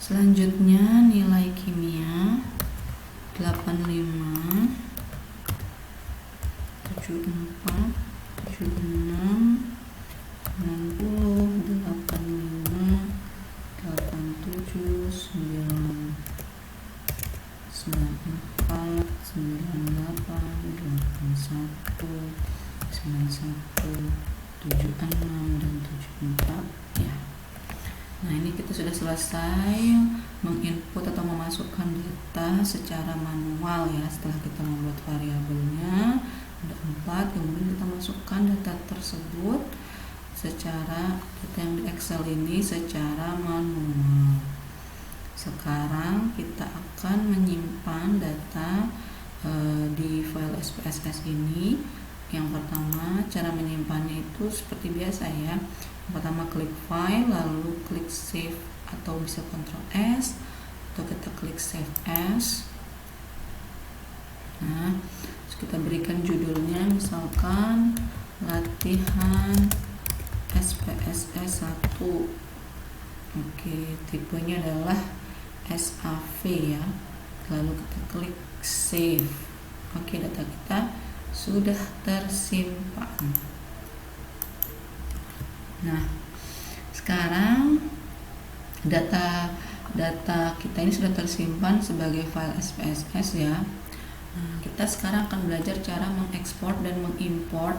Selanjutnya nilai kimia 85, 74, 76, 90, 85, 87, 9, 94, 98, 81, 91, 76, dan 74 ya. Nah, ini kita sudah selesai menginput atau memasukkan data secara manual ya. Setelah kita membuat variabelnya ada 4, kemudian kita masukkan data tersebut secara data yang di Excel ini secara manual. Sekarang kita akan menyimpan data di file SPSS ini. Yang pertama, cara menyimpannya itu seperti biasa ya. Yang pertama klik file, lalu klik save atau bisa Ctrl S, atau kita klik save as. Nah, terus kita berikan judulnya misalkan latihan SPSS 1. Oke, tipenya adalah SAV ya. Lalu kita klik save. Oke, data kita sudah tersimpan. Nah, sekarang data kita ini sudah tersimpan sebagai file SPSS ya. Nah, kita sekarang akan belajar cara mengekspor dan mengimport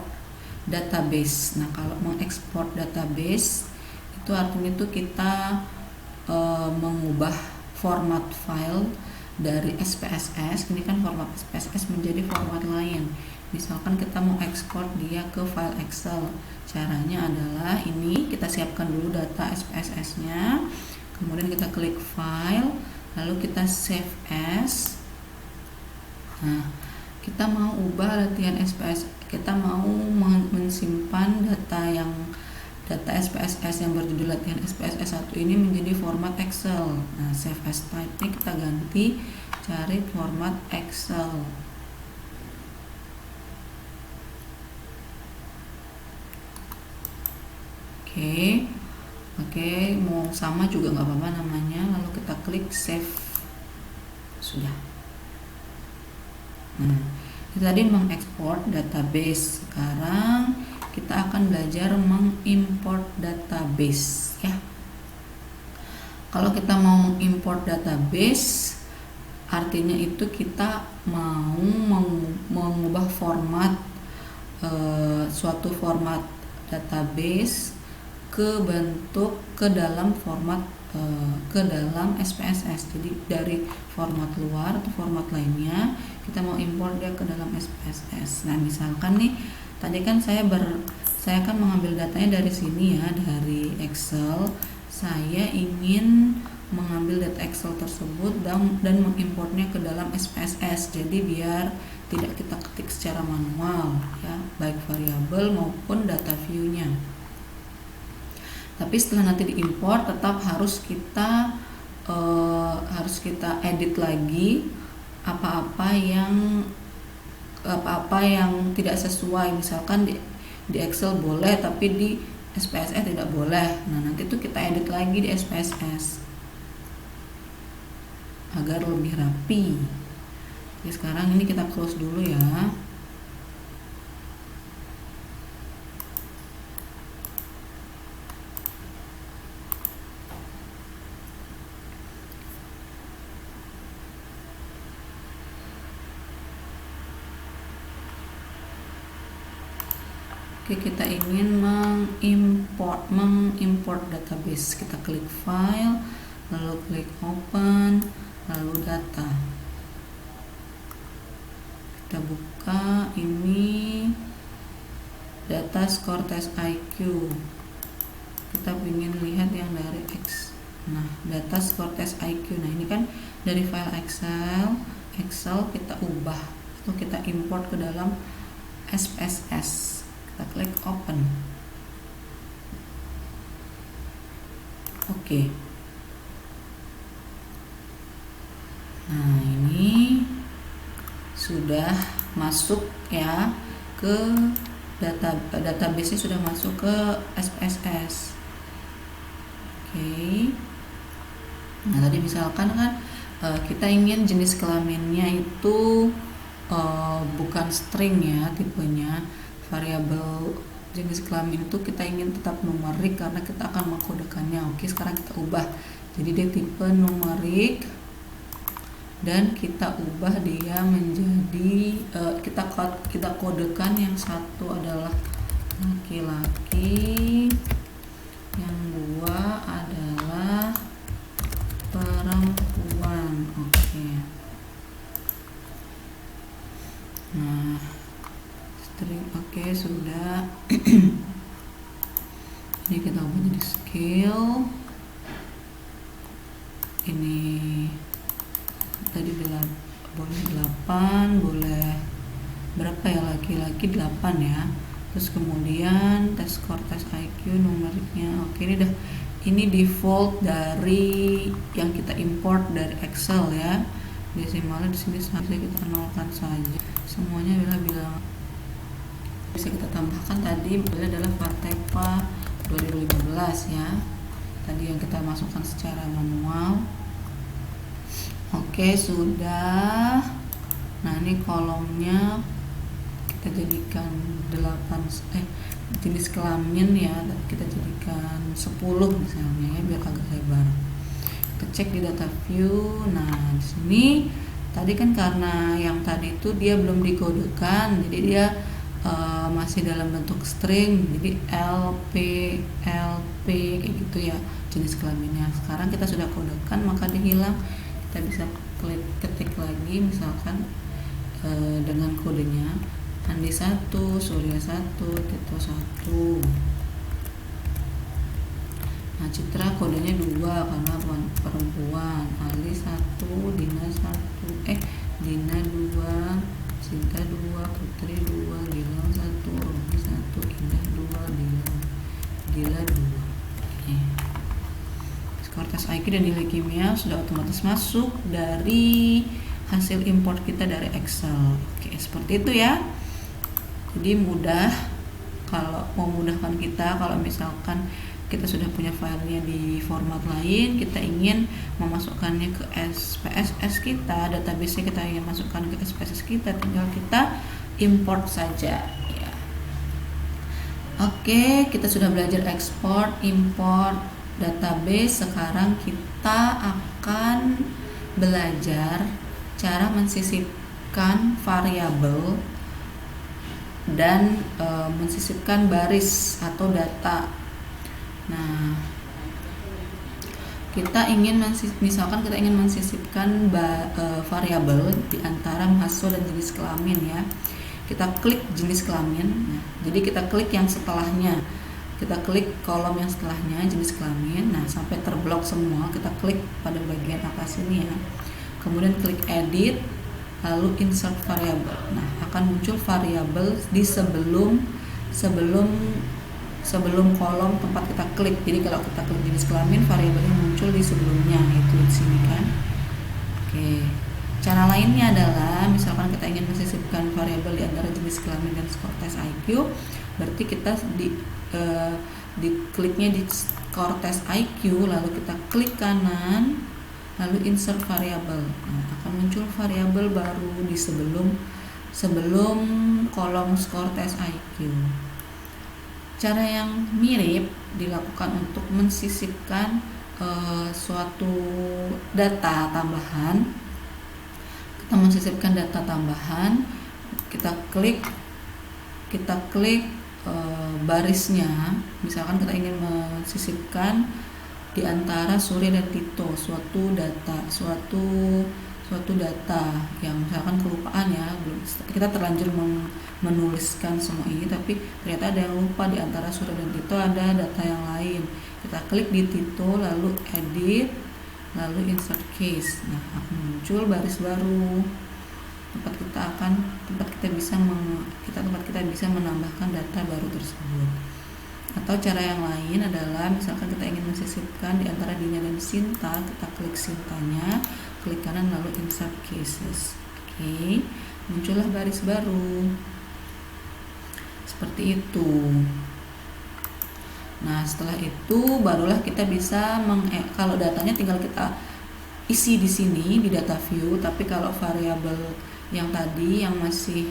database. Nah, kalau mengekspor database itu artinya itu kita mengubah format file dari SPSS. Ini kan format SPSS menjadi format lain. Misalkan kita mau ekspor dia ke file Excel. Caranya adalah ini, kita siapkan dulu data SPSS-nya. Kemudian kita klik file, lalu kita save as. Nah, kita mau ubah latihan SPSS, kita mau mensimpan data SPSS yang berjudul latihan SPSS 1 ini menjadi format Excel. Nah, save as type ini kita ganti cari format Excel. Oke, mau sama juga nggak apa-apa namanya. Lalu kita klik save. Sudah. Nah, itu tadi mengekspor database. Sekarang kita akan belajar mengimport database ya. Kalau kita mau mengimport database, artinya itu kita mau mengubah format suatu format database ke dalam format ke dalam SPSS. Jadi dari format luar atau format lainnya kita mau import dia ke dalam SPSS. Nah, misalkan nih tadi kan saya kan mengambil datanya dari sini ya, dari Excel. Saya ingin mengambil data Excel tersebut dan mengimportnya ke dalam SPSS. Jadi biar tidak kita ketik secara manual ya, baik variabel maupun data view-nya. Tapi setelah nanti diimport tetap harus kita edit lagi apa-apa yang tidak sesuai. Misalkan di Excel boleh tapi di SPSS tidak boleh. Nah, nanti itu kita edit lagi di SPSS agar lebih rapi. Oke, sekarang ini kita close dulu ya. Oke, kita ingin mengimport database. Kita klik file, lalu klik open, lalu data. Kita buka ini data skor tes IQ. Kita ingin lihat yang dari X. Nah, data skor tes IQ. Nah, ini kan dari file Excel kita ubah atau kita import ke dalam SPSS. Kita klik open. Oke. Nah, ini sudah masuk ya ke database-nya, sudah masuk ke SPSS. Oke. Nah tadi misalkan kan kita ingin jenis kelaminnya itu bukan string ya tipenya, variabel jenis kelamin itu kita ingin tetap numerik karena kita akan mengkodekannya. Oke, sekarang kita ubah jadi dia tipe numerik dan kita ubah dia menjadi kita kodekan yang satu adalah laki-laki, yang dua adalah perempuan. Oke. Nah, string oke, sudah. Ini kita ubah jadi scale. Ini tadi boleh 8, boleh berapa ya, laki-laki 8 ya. Terus kemudian tes score tes IQ numeriknya. Oke, ini default dari yang kita import dari Excel ya. Desimalnya di sini saja kita nolkan saja. Semuanya bilang bisa kita tambahkan tadi adalah Vatepa 2015 ya. Tadi yang kita masukkan secara manual. Oke, sudah. Nah, ini kolomnya kita jadikan 8 jenis kelamin ya, kita jadikan 10 misalnya ya, biar agak lebar. Kita cek di data view. Nah, di sini tadi kan karena yang tadi itu dia belum dikodekan, jadi dia masih dalam bentuk string, jadi LP kayak gitu ya jenis kelaminnya. Sekarang kita sudah kodekan, maka dia hilang. Kita bisa ketik lagi misalkan dengan kodenya Andi 1, Surya 1, Tito 1. Nah, Citra kodenya 2 karena perempuan. Ali 1, Dina 1, Dina 2, Sinta 2, Putri 2, Gilang 1, Romi 1, Indah 2, Gila 2. Oke. Skor tes IQ dan nilai kimia sudah otomatis masuk dari hasil import kita dari Excel. Oke, seperti itu ya. Jadi mudah, kalau memudahkan kita, kalau misalkan kita sudah punya filenya di format lain, kita ingin memasukkannya ke SPSS kita, database kita ingin masukkan ke SPSS kita, tinggal kita import saja ya. Oke, kita sudah belajar export, import database. Sekarang kita akan belajar cara mensisipkan variabel dan mensisipkan baris atau data. Nah, misalkan kita ingin mensisipkan variabel di antara mahasiswa dan jenis kelamin ya. Kita klik jenis kelamin. Nah, jadi kita klik yang setelahnya. Kita klik kolom yang setelahnya jenis kelamin. Nah, sampai terblok semua, kita klik pada bagian atas ini ya. Kemudian klik edit, lalu insert variable. Nah, akan muncul variabel di sebelum kolom tempat kita klik. Jadi kalau kita klik jenis kelamin, variabelnya muncul di sebelumnya, itu di sini kan. Oke. Cara lainnya adalah misalkan kita ingin mensisipkan variabel di antara jenis kelamin dan skor tes IQ, berarti kita kliknya di skor tes IQ, lalu kita klik kanan, lalu insert variabel. Nah, akan muncul variabel baru di sebelum kolom skor tes IQ. Cara yang mirip dilakukan untuk mensisipkan suatu data tambahan. Kita mensisipkan data tambahan, kita klik barisnya. Misalkan kita ingin mensisipkan di antara Surya dan Tito suatu data yang misalkan kelupaan ya, kita terlanjur menuliskan semua ini, tapi ternyata ada yang lupa di antara Surya dan Tito, ada data yang lain. Kita klik di Tito, lalu edit, lalu insert case. Nah, akan muncul baris baru. Tempat kita bisa menambahkan data baru tersebut. Atau cara yang lain adalah misalkan kita ingin mensisipkan di antara Dina dan Sinta, kita klik Sintanya, klik kanan lalu insert cases. Oke, muncullah baris baru. Seperti itu. Nah, setelah itu barulah kita bisa kalau datanya tinggal kita isi di sini di data view, tapi kalau variabel yang tadi yang masih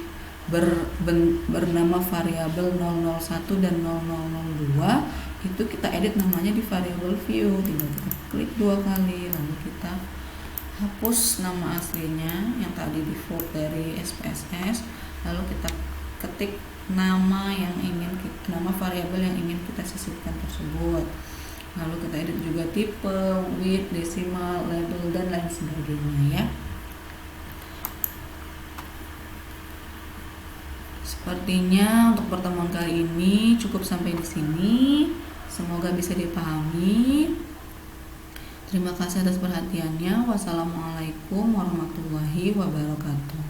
bernama variabel 001 dan 0002 itu kita edit namanya di variabel view. Tinggal kita klik 2 kali lalu kita hapus nama aslinya yang tadi default dari SPSS, lalu kita ketik nama variabel yang ingin kita sisipkan tersebut. Lalu kita edit juga tipe, width, desimal, label, dan lain sebagainya ya. Sepertinya untuk pertemuan kali ini cukup sampai di sini. Semoga bisa dipahami. Terima kasih atas perhatiannya. Wassalamualaikum warahmatullahi wabarakatuh.